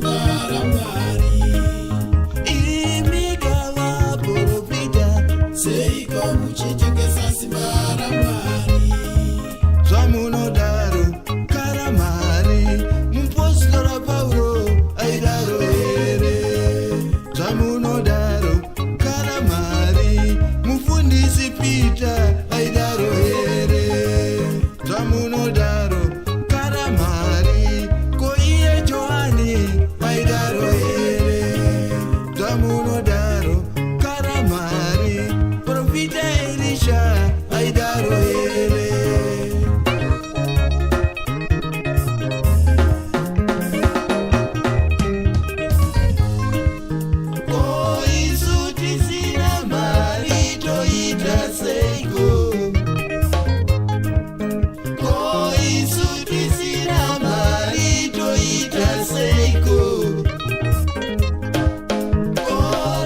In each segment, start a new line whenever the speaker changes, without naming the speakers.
simba Mwari.
Imi gava profita,
Seiko muchitengesa simba Mwari.
zvamunodaro karamari, mupostora Paulo aidaro here. Zvamunodaro karamari, mufundisi Peter aidaro here. Zvamunodaro karamari, ko iye Johani aidaro here. Zvamunodaro karamari, profita Elisha aidaro here. Ko isu tisina mari toita seiko. Ko isu tisina mari toita seiko. Ko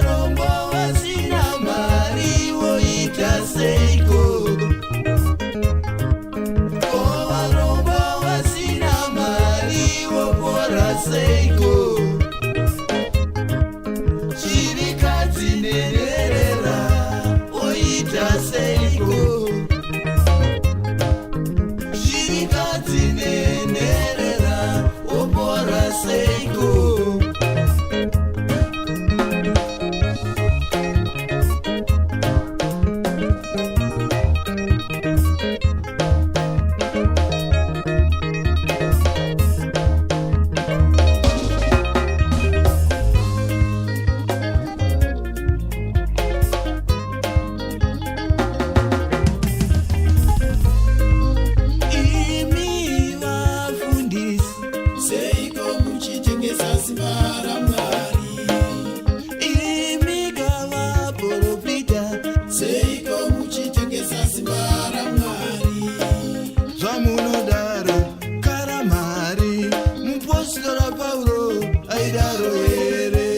rombo wasina mari woita seiko. Ko varombo wasina mari wopora seiko. Chirikadzi nererera oita seiko. Chirikadzi nererera opora seiko. Imi vafundisi,
Seiko muchitengesa simba Mwari.
imi gava profita,
Seiko muchitengesa simba Mwari.
zvamunodaro karamari, mupostora Paulo aidaro here.